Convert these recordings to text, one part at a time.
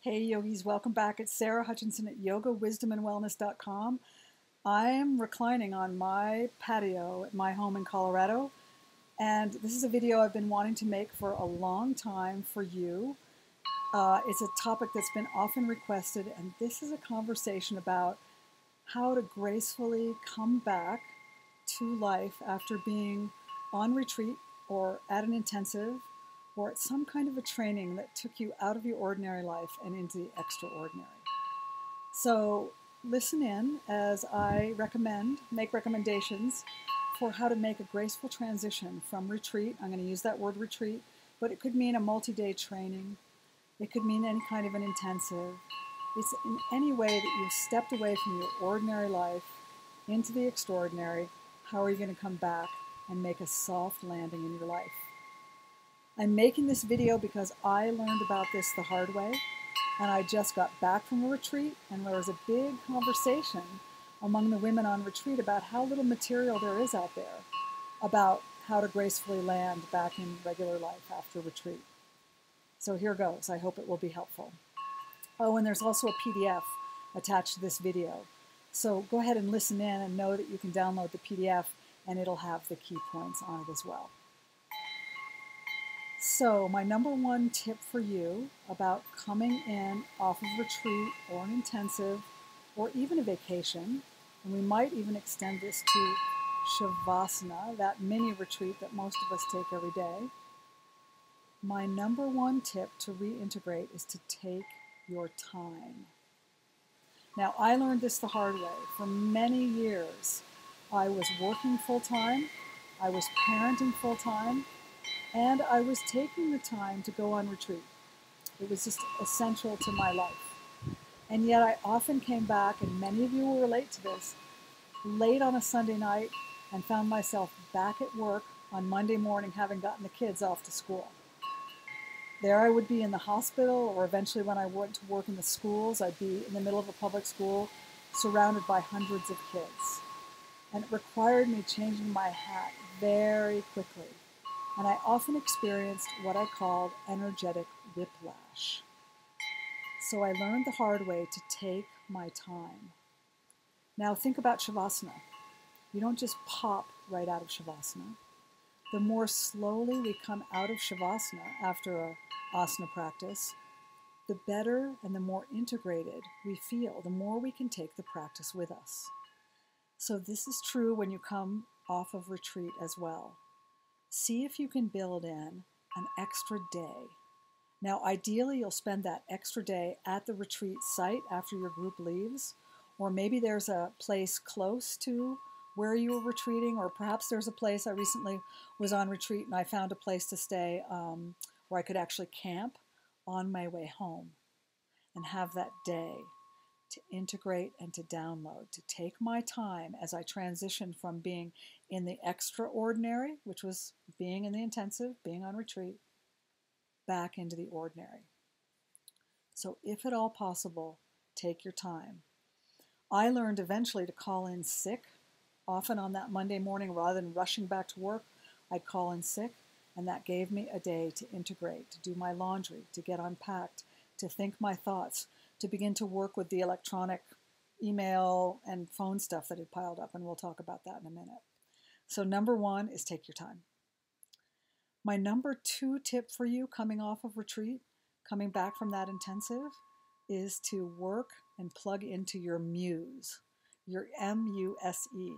Hey yogis, welcome back. It's Sarah Hutchinson at yogawisdomandwellness.com. I am reclining on my patio at my home in Colorado, and this is a video I've been wanting to make for a long time for you. It's a topic that's been often requested, and this is a conversation about how to gracefully come back to life after being on retreat or at an intensive or at some kind of a training that took you out of your ordinary life and into the extraordinary. So listen in as I make recommendations for how to make a graceful transition from retreat. I'm going to use that word retreat, but it could mean a multi-day training. It could mean any kind of an intensive. It's in any way that you've stepped away from your ordinary life into the extraordinary. How are you going to come back and make a soft landing in your life? I'm making this video because I learned about this the hard way, and I just got back from a retreat, and there was a big conversation among the women on retreat about how little material there is out there about how to gracefully land back in regular life after retreat. So here goes. I hope it will be helpful. Oh, and there's also a PDF attached to this video. So go ahead and listen in and know that you can download the PDF and it'll have the key points on it as well. So my number one tip for you about coming in off of retreat or an intensive or even a vacation, and we might even extend this to Shavasana, that mini retreat that most of us take every day. My number one tip to reintegrate is to take your time. Now, I learned this the hard way. For many years, I was working full-time, I was parenting full-time, and I was taking the time to go on retreat. It was just essential to my life. And yet I often came back, and many of you will relate to this, late on a Sunday night and found myself back at work on Monday morning having gotten the kids off to school. There I would be in the hospital, or eventually when I went to work in the schools, I'd be in the middle of a public school surrounded by hundreds of kids. And it required me changing my hat very quickly. And I often experienced what I called energetic whiplash. So I learned the hard way to take my time. Now think about Shavasana. You don't just pop right out of Shavasana. The more slowly we come out of Shavasana after a asana practice, the better and the more integrated we feel, the more we can take the practice with us. So this is true when you come off of retreat as well. See if you can build in an extra day. Now, ideally, you'll spend that extra day at the retreat site after your group leaves, or maybe there's a place close to where you were retreating, or perhaps there's a place. I recently was on retreat and I found a place to stay where I could actually camp on my way home and have that day to integrate and to download, to take my time as I transitioned from being in the extraordinary, which was being in the intensive, being on retreat, back into the ordinary. So if at all possible, take your time. I learned eventually to call in sick. Often on that Monday morning, rather than rushing back to work, I'd call in sick, and that gave me a day to integrate, to do my laundry, to get unpacked, to think my thoughts, to begin to work with the electronic email and phone stuff that had piled up, and we'll talk about that in a minute. So number one is take your time. My number two tip for you coming off of retreat, coming back from that intensive, is to work and plug into your muse, your M-U-S-E,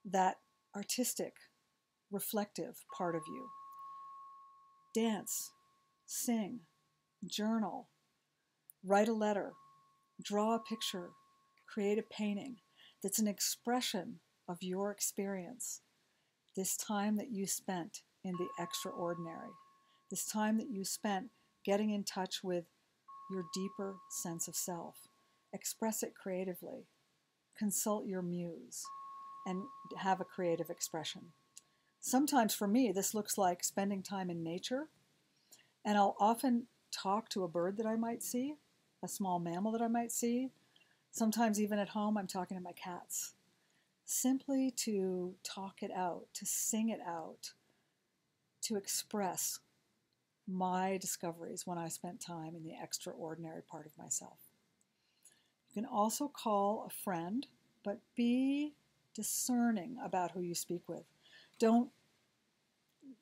that artistic, reflective part of you. Dance, sing, journal, write a letter, draw a picture, create a painting that's an expression of your experience, this time that you spent in the extraordinary, this time that you spent getting in touch with your deeper sense of self. Express it creatively. Consult your muse and have a creative expression. Sometimes for me, this looks like spending time in nature, and I'll often talk to a bird that I might see, a small mammal that I might see. Sometimes even at home, I'm talking to my cats. Simply to talk it out, to sing it out, to express my discoveries when I spent time in the extraordinary part of myself. You can also call a friend, but be discerning about who you speak with. Don't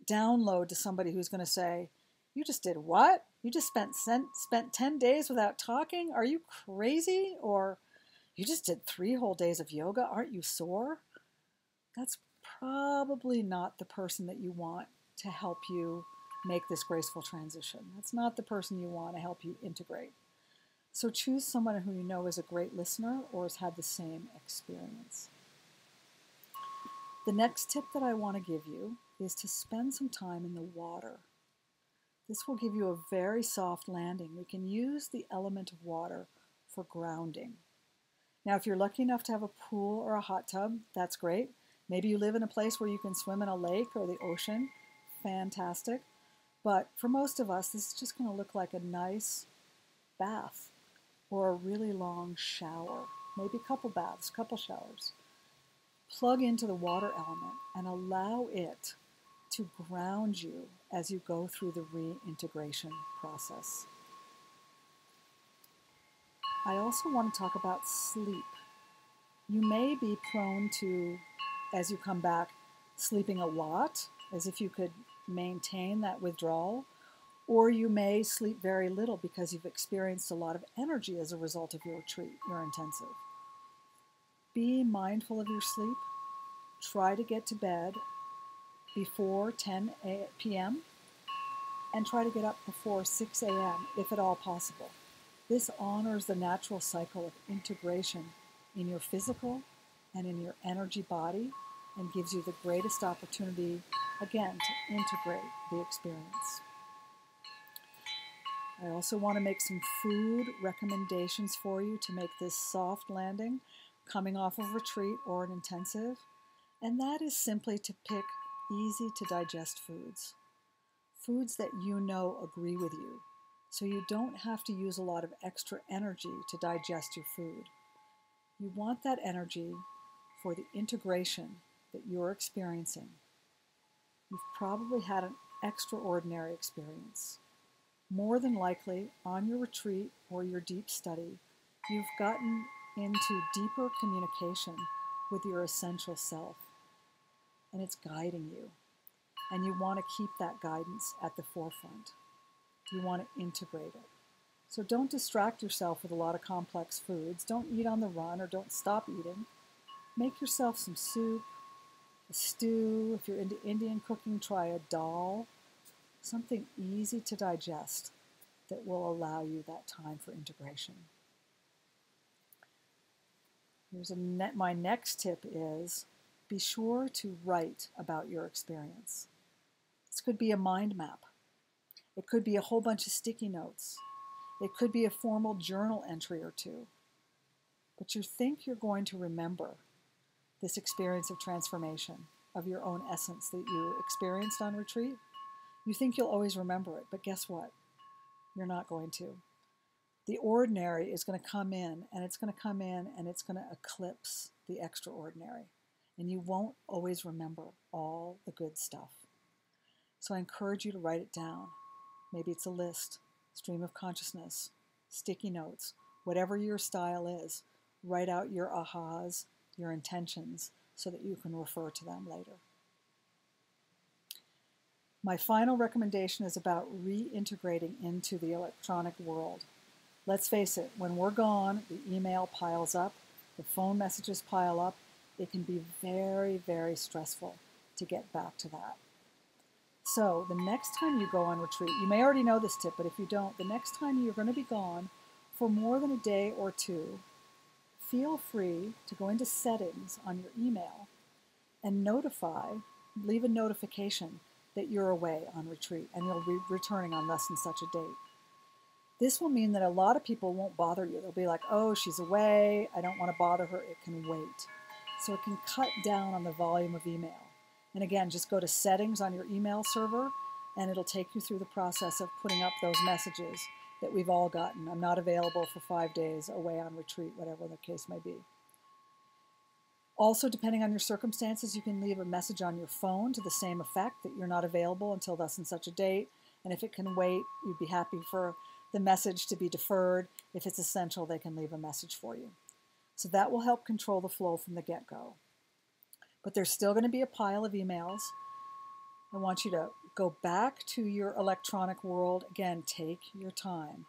download to somebody who's going to say, "You just did what? You just spent 10 days without talking? Are you crazy?" Or, "You just did 3 whole days of yoga. Aren't you sore?" That's probably not the person that you want to help you make this graceful transition. That's not the person you want to help you integrate. So choose someone who you know is a great listener or has had the same experience. The next tip that I want to give you is to spend some time in the water. This will give you a very soft landing. We can use the element of water for grounding. Now, if you're lucky enough to have a pool or a hot tub, that's great. Maybe you live in a place where you can swim in a lake or the ocean. Fantastic. But for most of us, this is just going to look like a nice bath or a really long shower. Maybe a couple baths, a couple showers. Plug into the water element and allow it to ground you as you go through the reintegration process. I also want to talk about sleep. You may be prone to, as you come back, sleeping a lot, as if you could maintain that withdrawal, or you may sleep very little because you've experienced a lot of energy as a result of your retreat, your intensive. Be mindful of your sleep. Try to get to bed before 10 p.m. and try to get up before 6 a.m. if at all possible. This honors the natural cycle of integration in your physical and in your energy body and gives you the greatest opportunity, again, to integrate the experience. I also want to make some food recommendations for you to make this soft landing coming off of retreat or an intensive, and that is simply to pick easy to digest foods. Foods that you know agree with you, so you don't have to use a lot of extra energy to digest your food. You want that energy for the integration that you're experiencing. You've probably had an extraordinary experience. More than likely, on your retreat or your deep study, you've gotten into deeper communication with your essential self, and it's guiding you. And you want to keep that guidance at the forefront. You want to integrate it. So don't distract yourself with a lot of complex foods. Don't eat on the run or don't stop eating. Make yourself some soup, a stew. If you're into Indian cooking, try a dal. Something easy to digest that will allow you that time for integration. My next tip is be sure to write about your experience. This could be a mind map. It could be a whole bunch of sticky notes. It could be a formal journal entry or two. But you think you're going to remember this experience of transformation, of your own essence that you experienced on retreat. You think you'll always remember it, but guess what? You're not going to. The ordinary is going to come in, and it's going to come in, and it's going to eclipse the extraordinary. And you won't always remember all the good stuff. So I encourage you to write it down. Maybe it's a list, stream of consciousness, sticky notes, whatever your style is. Write out your ahas, your intentions, so that you can refer to them later. My final recommendation is about reintegrating into the electronic world. Let's face it, when we're gone, the email piles up, the phone messages pile up. It can be very, very stressful to get back to that. So the next time you go on retreat, you may already know this tip, but if you don't, the next time you're going to be gone for more than a day or two, feel free to go into settings on your email and leave a notification that you're away on retreat and you'll be returning on thus and such a date. This will mean that a lot of people won't bother you. They'll be like, oh, she's away. I don't want to bother her. It can wait. So it can cut down on the volume of email. And again, just go to settings on your email server and it'll take you through the process of putting up those messages that we've all gotten. I'm not available for 5 days, away on retreat, whatever the case may be. Also, depending on your circumstances, you can leave a message on your phone to the same effect that you're not available until thus and such a date, And if it can wait, you'd be happy for the message to be deferred. If it's essential, they can leave a message for you. So that will help control the flow from the get-go. But there's still going to be a pile of emails. I want you to go back to your electronic world. Again, take your time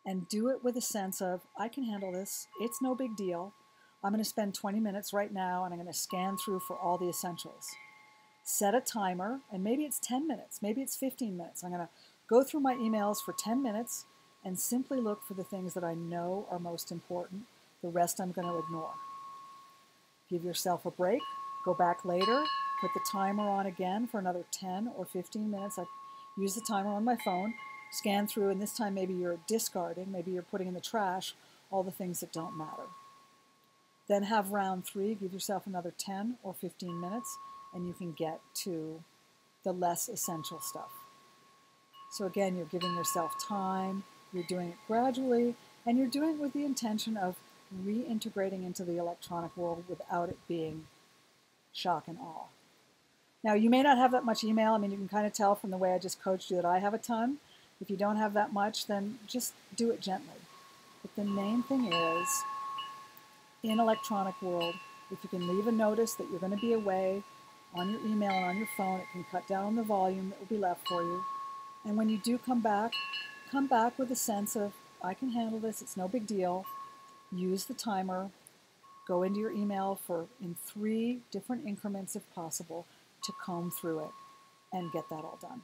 and do it with a sense of, I can handle this. It's no big deal. I'm going to spend 20 minutes right now and I'm going to scan through for all the essentials. Set a timer, and maybe it's 10 minutes, maybe it's 15 minutes. I'm going to go through my emails for 10 minutes and simply look for the things that I know are most important. The rest I'm going to ignore. Give yourself a break, go back later, put the timer on again for another 10 or 15 minutes. I use the timer on my phone, scan through, and this time maybe you're discarding, maybe you're putting in the trash all the things that don't matter. Then have round 3, give yourself another 10 or 15 minutes, and you can get to the less essential stuff. So again, you're giving yourself time, you're doing it gradually, and you're doing it with the intention of reintegrating into the electronic world without it being shock and awe. Now, you may not have that much email. I mean, you can kind of tell from the way I just coached you that I have a ton. If you don't have that much, then just do it gently. But the main thing is, in electronic world, if you can leave a notice that you're going to be away on your email and on your phone, it can cut down on the volume that will be left for you. And when you do come back with a sense of, I can handle this, it's no big deal. Use the timer, go into your email in 3 different increments if possible to comb through it and get that all done.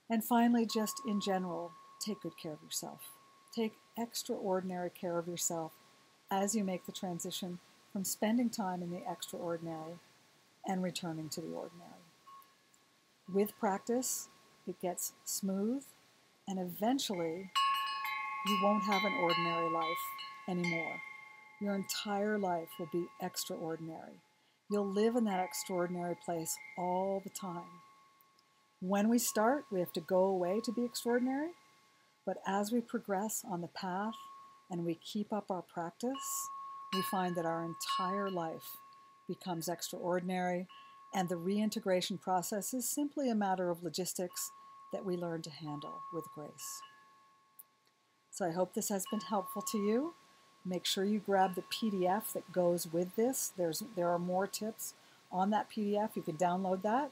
And finally, just in general, take good care of yourself. Take extraordinary care of yourself as you make the transition from spending time in the extraordinary and returning to the ordinary. With practice, it gets smooth, and eventually you won't have an ordinary life anymore. Your entire life will be extraordinary. You'll live in that extraordinary place all the time. When we start, we have to go away to be extraordinary, but as we progress on the path and we keep up our practice, we find that our entire life becomes extraordinary, and the reintegration process is simply a matter of logistics that we learn to handle with grace. So I hope this has been helpful to you. Make sure you grab the PDF that goes with this. There are more tips on that PDF. You can download that.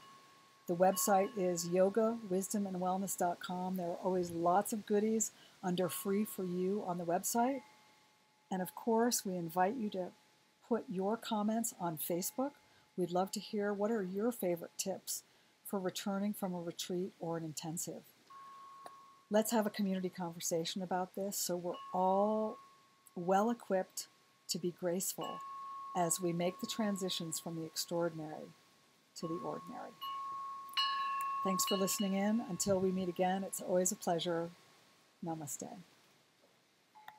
The website is yogawisdomandwellness.com. There are always lots of goodies under free for you on the website. And of course, we invite you to put your comments on Facebook. We'd love to hear what are your favorite tips for returning from a retreat or an intensive. Let's have a community conversation about this so we're all well equipped to be graceful as we make the transitions from the extraordinary to the ordinary. Thanks for listening in. Until we meet again, it's always a pleasure. Namaste.